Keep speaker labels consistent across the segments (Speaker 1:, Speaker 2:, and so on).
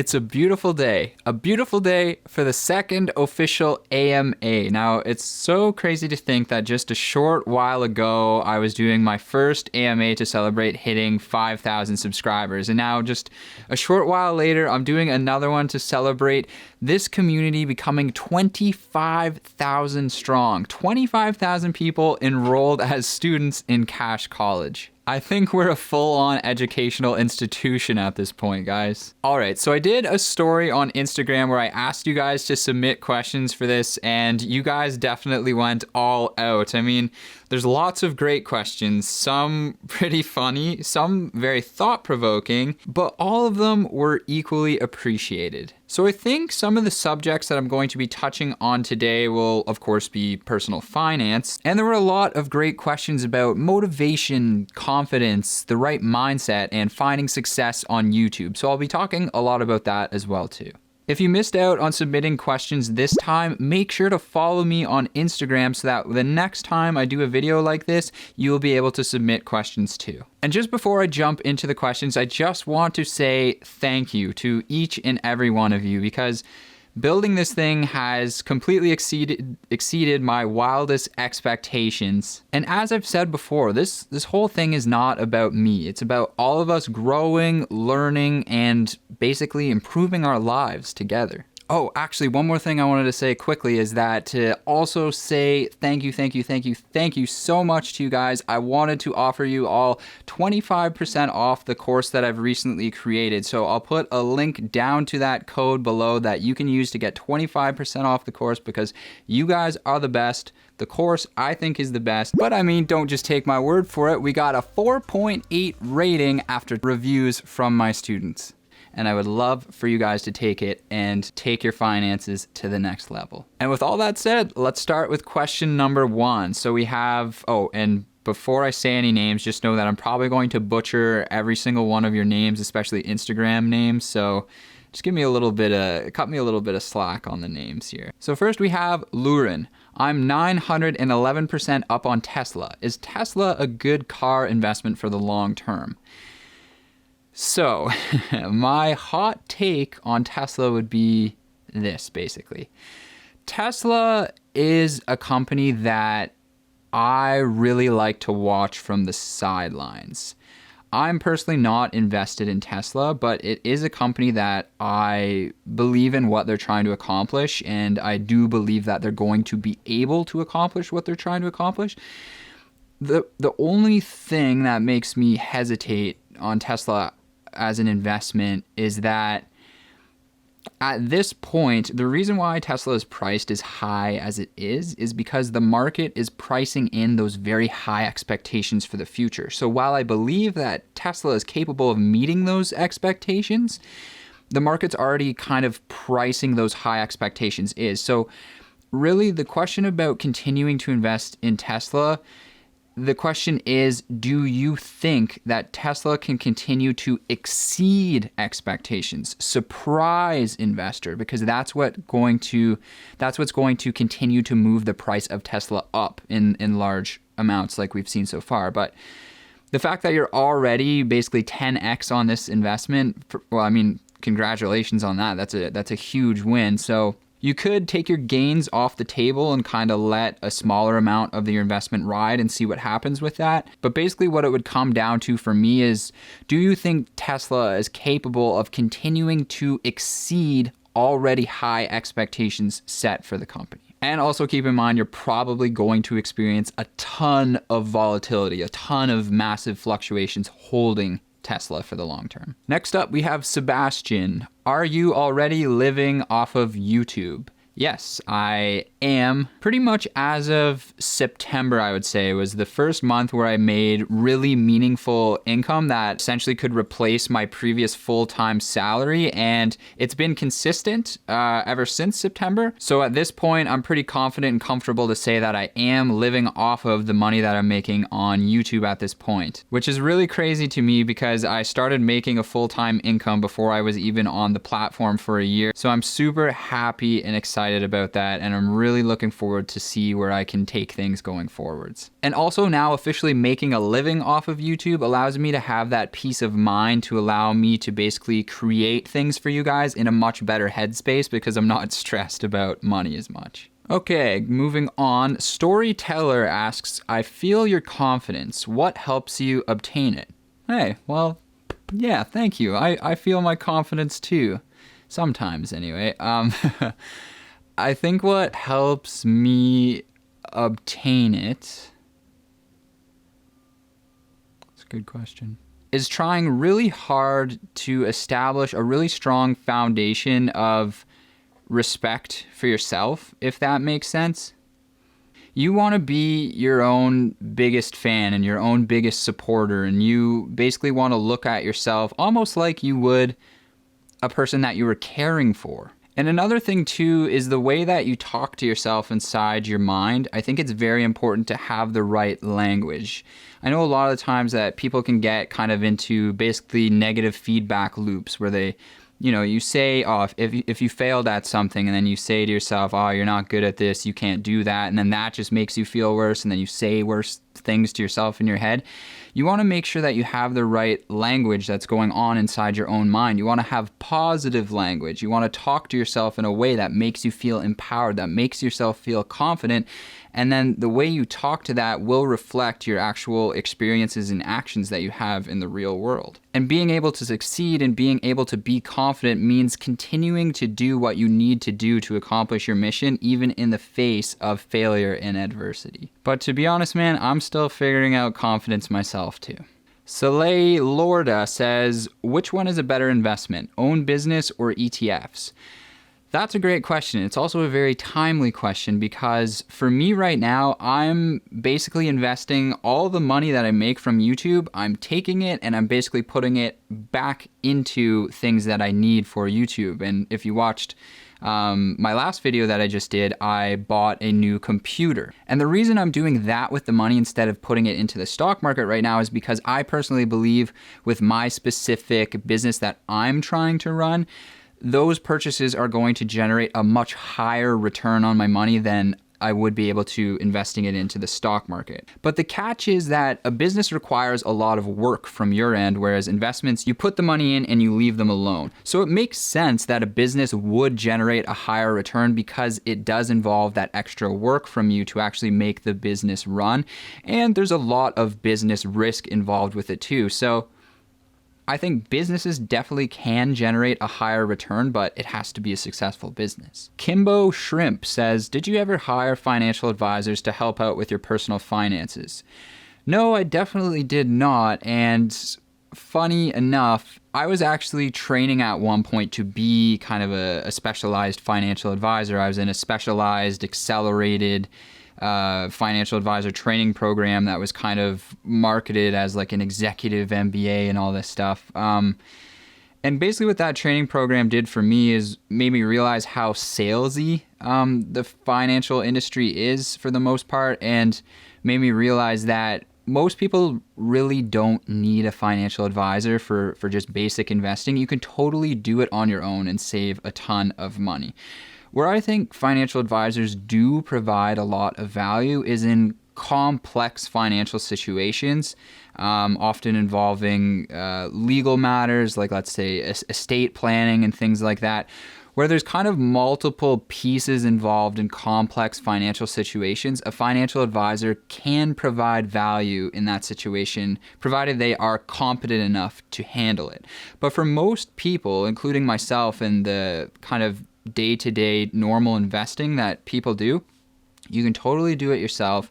Speaker 1: it's a beautiful day. A beautiful day for the second official AMA. Now, it's so crazy to think that just a short while ago, I was doing my first AMA to celebrate hitting 5,000 subscribers. And now, just a short while later, I'm doing another one to celebrate this community becoming 25,000 strong. 25,000 people enrolled as students in Cash College. I think we're a full-on educational institution at this point, guys. All right, so I did a story on Instagram where I asked you guys to submit questions for this, and you guys definitely went all out. I mean, there's lots of great questions, some pretty funny, some very thought-provoking, but all of them were equally appreciated. So I think some of the subjects that I'm going to be touching on today will, of course, be personal finance. And there were a lot of great questions about motivation, confidence, the right mindset, and finding success on YouTube. So I'll be talking a lot about that as well, too. If you missed out on submitting questions this time, make sure to follow me on Instagram so that the next time I do a video like this, you'll be able to submit questions too. And just before I jump into the questions, I just want to say thank you to each and every one of you, because building this thing has completely exceeded my wildest expectations. And as I've said before, this whole thing is not about me. It's about all of us growing, learning, and basically improving our lives together. Oh, actually, one more thing I wanted to say quickly is that to also say thank you so much to you guys. I wanted to offer you all 25% off the course that I've recently created. So I'll put a link down to that code below that you can use to get 25% off the course, because you guys are the best. The course, I think, is the best. But I mean, don't just take my word for it. We got a 4.8 rating after reviews from my students. And I would love for you guys to take it and take your finances to the next level. And with all that said, let's start with question number 1. So we have, and before I say any names, just know that I'm probably going to butcher every single one of your names, especially Instagram names. So just cut me a little bit of slack on the names here. So first we have Lurin. I'm 911% up on Tesla. Is Tesla a good car investment for the long term? So, my hot take on Tesla would be this, basically. Tesla is a company that I really like to watch from the sidelines. I'm personally not invested in Tesla, but it is a company that I believe in what they're trying to accomplish, and I do believe that they're going to be able to accomplish what they're trying to accomplish. The only thing that makes me hesitate on Tesla as an investment is that at this point, the reason why Tesla is priced as high as it is because the market is pricing in those very high expectations for the future. So while I believe that Tesla is capable of meeting those expectations, the market's already kind of pricing those high expectations is. So really the question about continuing to invest in Tesla, the question is, do you think that Tesla can continue to exceed expectations, surprise investor? Because that's what's going to continue to move the price of Tesla up in large amounts like we've seen so far. But the fact that you're already basically 10x on this investment, congratulations on that. That's a huge win. So you could take your gains off the table and kind of let a smaller amount of your investment ride and see what happens with that. But basically what it would come down to for me is, do you think Tesla is capable of continuing to exceed already high expectations set for the company? And also keep in mind, you're probably going to experience a ton of volatility, a ton of massive fluctuations holding Tesla for the long term. Next up, we have Sebastian. Are you already living off of YouTube? Yes, I am. Pretty much as of September, I would say, was the first month where I made really meaningful income that essentially could replace my previous full-time salary, and it's been consistent ever since September. So at this point, I'm pretty confident and comfortable to say that I am living off of the money that I'm making on YouTube at this point, which is really crazy to me because I started making a full-time income before I was even on the platform for a year. So I'm super happy and excited excited about that, and I'm really looking forward to see where I can take things going forwards. And also now officially making a living off of YouTube allows me to have that peace of mind to allow me to basically create things for you guys in a much better headspace because I'm not stressed about money as much. Okay, moving on. Storyteller asks, I feel your confidence. What helps you obtain it? Hey, well, yeah, thank you. I feel my confidence too. Sometimes, anyway. I think what helps me obtain it, that's a good question, is trying really hard to establish a really strong foundation of respect for yourself, if that makes sense. You want to be your own biggest fan and your own biggest supporter, and you basically want to look at yourself almost like you would a person that you were caring for. And another thing too is the way that you talk to yourself inside your mind. I think it's very important to have the right language. I know a lot of the times that people can get kind of into basically negative feedback loops where they, you say, oh, if you failed at something, and then you say to yourself, oh, you're not good at this, you can't do that, and then that just makes you feel worse, and then you say worse things to yourself in your head. You want to make sure that you have the right language that's going on inside your own mind. You want to have positive language. You want to talk to yourself in a way that makes you feel empowered, that makes yourself feel confident. And then the way you talk to that will reflect your actual experiences and actions that you have in the real world. And being able to succeed and being able to be confident means continuing to do what you need to do to accomplish your mission, even in the face of failure and adversity. But to be honest, man, I'm still figuring out confidence myself too. Soleil Lorda says, which one is a better investment, own business or ETFs? That's a great question. It's also a very timely question because for me right now, I'm basically investing all the money that I make from YouTube. I'm taking it and I'm basically putting it back into things that I need for YouTube. And if you watched my last video that I just did, I bought a new computer. And the reason I'm doing that with the money instead of putting it into the stock market right now is because I personally believe with my specific business that I'm trying to run, those purchases are going to generate a much higher return on my money than I would be able to investing it into the stock market. But the catch is that a business requires a lot of work from your end, whereas investments, you put the money in and you leave them alone. So it makes sense that a business would generate a higher return because it does involve that extra work from you to actually make the business run. And there's a lot of business risk involved with it too. So I think businesses definitely can generate a higher return, but it has to be a successful business. Kimbo Shrimp says, did you ever hire financial advisors to help out with your personal finances? No, I definitely did not. And funny enough, I was actually training at one point to be kind of a specialized financial advisor. I was in a specialized, accelerated financial advisor training program that was kind of marketed as like an executive MBA and all this stuff. And basically what that training program did for me is made me realize how salesy the financial industry is for the most part, and made me realize that most people really don't need a financial advisor for just basic investing. You can totally do it on your own and save a ton of money. Where I think financial advisors do provide a lot of value is in complex financial situations, often involving legal matters, like let's say estate planning and things like that, where there's kind of multiple pieces involved in complex financial situations. A financial advisor can provide value in that situation, provided they are competent enough to handle it. But for most people, including myself and the kind of day-to-day normal investing that people do, you can totally do it yourself.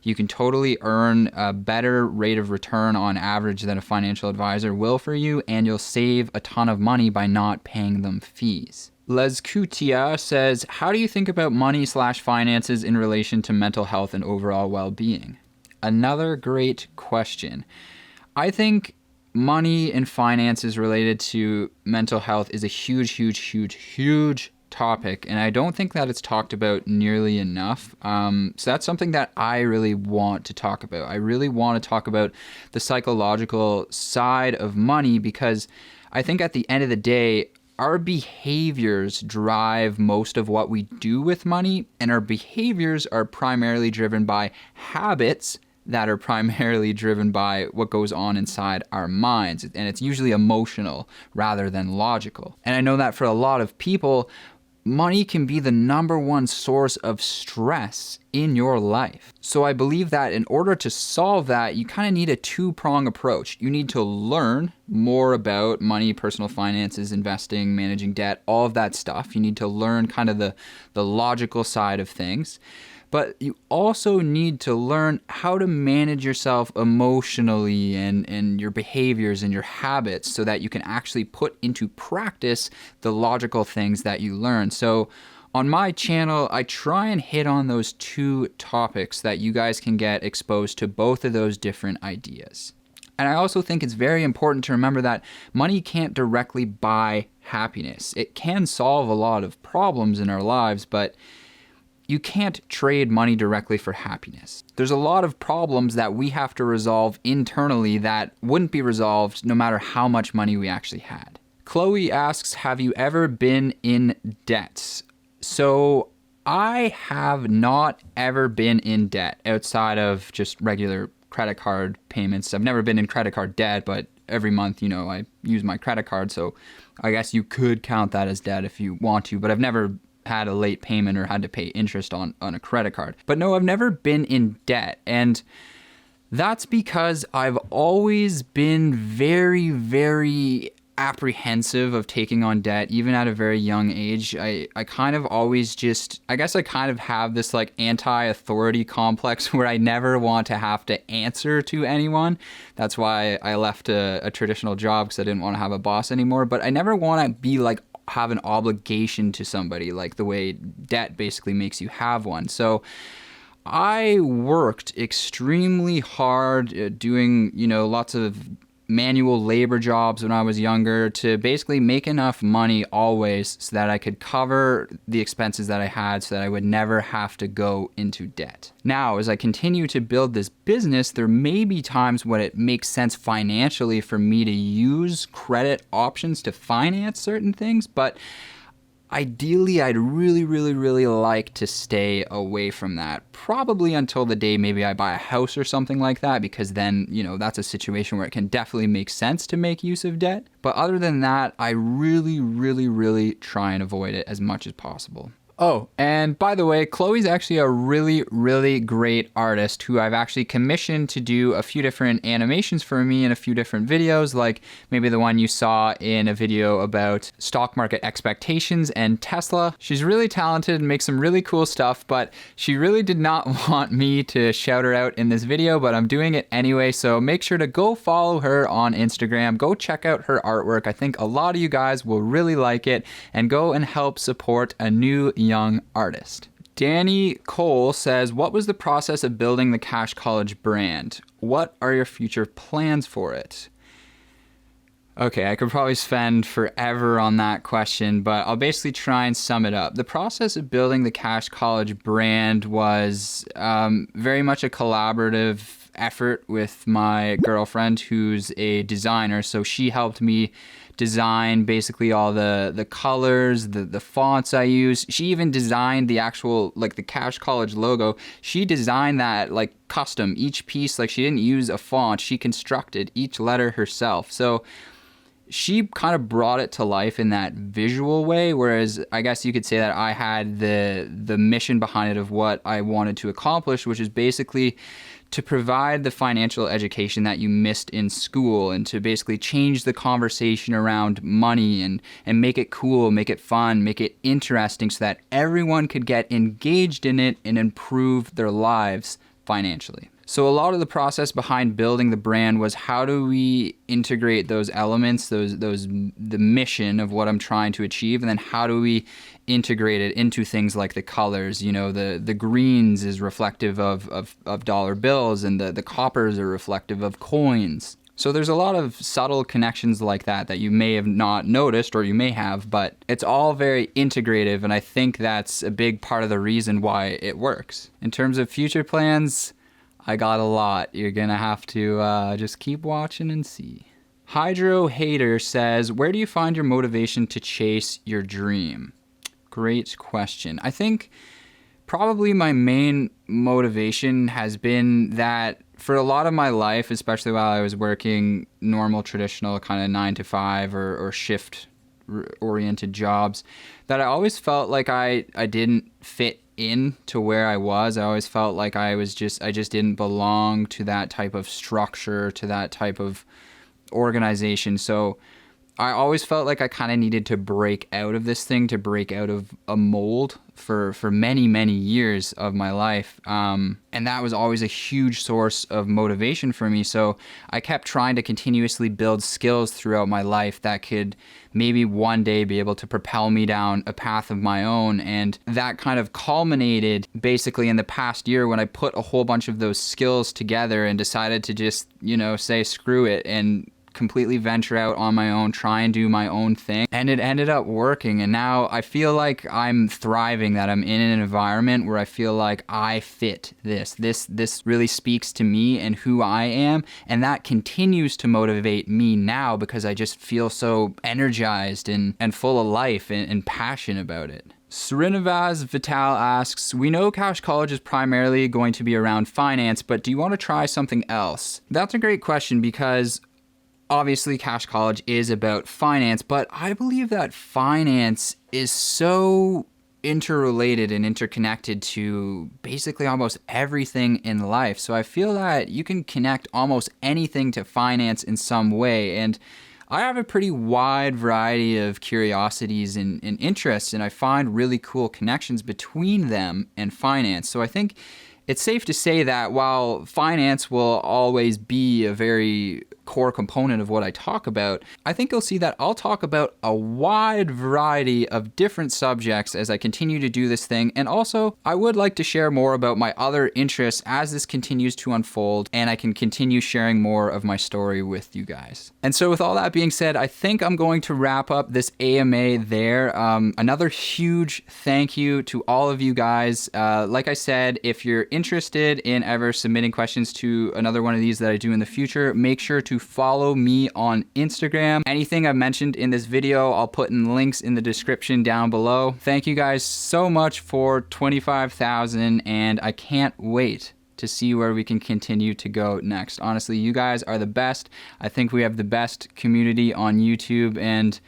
Speaker 1: You can totally earn a better rate of return on average than a financial advisor will for you, and you'll save a ton of money by not paying them fees. Les Coutia says, how do you think about money/finances in relation to mental health and overall well-being? Another great question. I think money and finances related to mental health is a huge topic, and I don't think that it's talked about nearly enough. So that's something that I really want to talk about. I really want to talk about the psychological side of money, because I think at the end of the day, our behaviors drive most of what we do with money, and our behaviors are primarily driven by habits that are primarily driven by what goes on inside our minds. And it's usually emotional rather than logical. And I know that for a lot of people, money can be the number one source of stress in your life. So I believe that in order to solve that, you kind of need a two-prong approach. You need to learn more about money, personal finances, investing, managing debt, all of that stuff. You need to learn kind of the logical side of things. But you also need to learn how to manage yourself emotionally and your behaviors and your habits so that you can actually put into practice the logical things that you learn. So on my channel, I try and hit on those two topics that you guys can get exposed to both of those different ideas. And I also think it's very important to remember that money can't directly buy happiness. It can solve a lot of problems in our lives, but you can't trade money directly for happiness. There's a lot of problems that we have to resolve internally that wouldn't be resolved no matter how much money we actually had. Chloe asks, have you ever been in debt? So I have not ever been in debt outside of just regular credit card payments. I've never been in credit card debt, but every month, I use my credit card. So I guess you could count that as debt if you want to, but I've never had a late payment or had to pay interest on a credit card. But no, I've never been in debt. And that's because I've always been very, very apprehensive of taking on debt, even at a very young age. I kind of always I kind of have this like anti-authority complex where I never want to have to answer to anyone. That's why I left a traditional job, because I didn't want to have a boss anymore. But I never want to be like have an obligation to somebody, like the way debt basically makes you have one. So I worked extremely hard doing, lots of manual labor jobs when I was younger to basically make enough money always so that I could cover the expenses that I had so that I would never have to go into debt. Now, as I continue to build this business, there may be times when it makes sense financially for me to use credit options to finance certain things, but ideally, I'd really, really, really like to stay away from that. Probably until the day maybe I buy a house or something like that, because then, that's a situation where it can definitely make sense to make use of debt. But other than that, I really, really, really try and avoid it as much as possible. Oh, and by the way, Chloe's actually a really, really great artist who I've actually commissioned to do a few different animations for me in a few different videos, like maybe the one you saw in a video about stock market expectations and Tesla. She's really talented and makes some really cool stuff, but she really did not want me to shout her out in this video, but I'm doing it anyway, so make sure to go follow her on Instagram. Go check out her artwork. I think a lot of you guys will really like it, and go and help support a new young artist. Danny Cole says, what was the process of building the Cash College brand? What are your future plans for it? Okay, I could probably spend forever on that question, but I'll basically try and sum it up. The process of building the Cash College brand was very much a collaborative effort with my girlfriend, who's a designer. So she helped me design basically all the colors, the fonts I use. She even designed the actual, like the Cash College logo. She designed that like custom, each piece. Like she didn't use a font. She constructed each letter herself. So she kind of brought it to life in that visual way, whereas I guess you could say that I had the mission behind it of what I wanted to accomplish, which is basically to provide the financial education that you missed in school, and to basically change the conversation around money and make it cool, make it fun, make it interesting so that everyone could get engaged in it and improve their lives financially. So a lot of the process behind building the brand was, how do we integrate those elements, the mission of what I'm trying to achieve, and then how do we integrate it into things like the colors. You know, the greens is reflective of dollar bills, and the coppers are reflective of coins. So there's a lot of subtle connections like that you may have not noticed, or you may have, but it's all very integrative, and I think that's a big part of the reason why it works. In terms of future plans, I got a lot. You're gonna have to just keep watching and see. Hydro Hater says, where do you find your motivation to chase your dream? Great question. I think probably my main motivation has been that for a lot of my life, especially while I was working normal, traditional kind of 9 to 5 or shift oriented jobs, that I always felt like I didn't fit in to where I was. I always felt like I just didn't belong to that type of structure, to that type of organization. So I always felt like I kind of needed to break out of this thing, to break out of a mold for many, many years of my life. And that was always a huge source of motivation for me. So I kept trying to continuously build skills throughout my life that could maybe one day be able to propel me down a path of my own. And that kind of culminated basically in the past year when I put a whole bunch of those skills together and decided to just, say screw it and completely venture out on my own, try and do my own thing. And it ended up working. And now I feel like I'm thriving, that I'm in an environment where I feel like I fit this. This really speaks to me and who I am. And that continues to motivate me now because I just feel so energized and full of life and passion about it. Srinivas Vital asks, we know Cash College is primarily going to be around finance, but do you want to try something else? That's a great question because obviously, Cash College is about finance, but I believe that finance is so interrelated and interconnected to basically almost everything in life. So I feel that you can connect almost anything to finance in some way. And I have a pretty wide variety of curiosities and interests, and I find really cool connections between them and finance. So I think it's safe to say that while finance will always be a very core component of what I talk about, I think you'll see that I'll talk about a wide variety of different subjects as I continue to do this thing. And also, I would like to share more about my other interests as this continues to unfold, and I can continue sharing more of my story with you guys. And so with all that being said, I think I'm going to wrap up this AMA there. Another huge thank you to all of you guys. Like I said, if you're interested in ever submitting questions to another one of these that I do in the future, make sure to follow me on Instagram. Anything I've mentioned in this video, I'll put in links in the description down below. Thank you guys so much for 25,000, and I can't wait to see where we can continue to go next. Honestly, you guys are the best. I think we have the best community on YouTube, and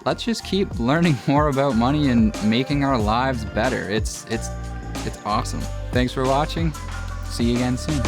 Speaker 1: let's just keep learning more about money and making our lives better. It's awesome. Thanks for watching. See you again soon.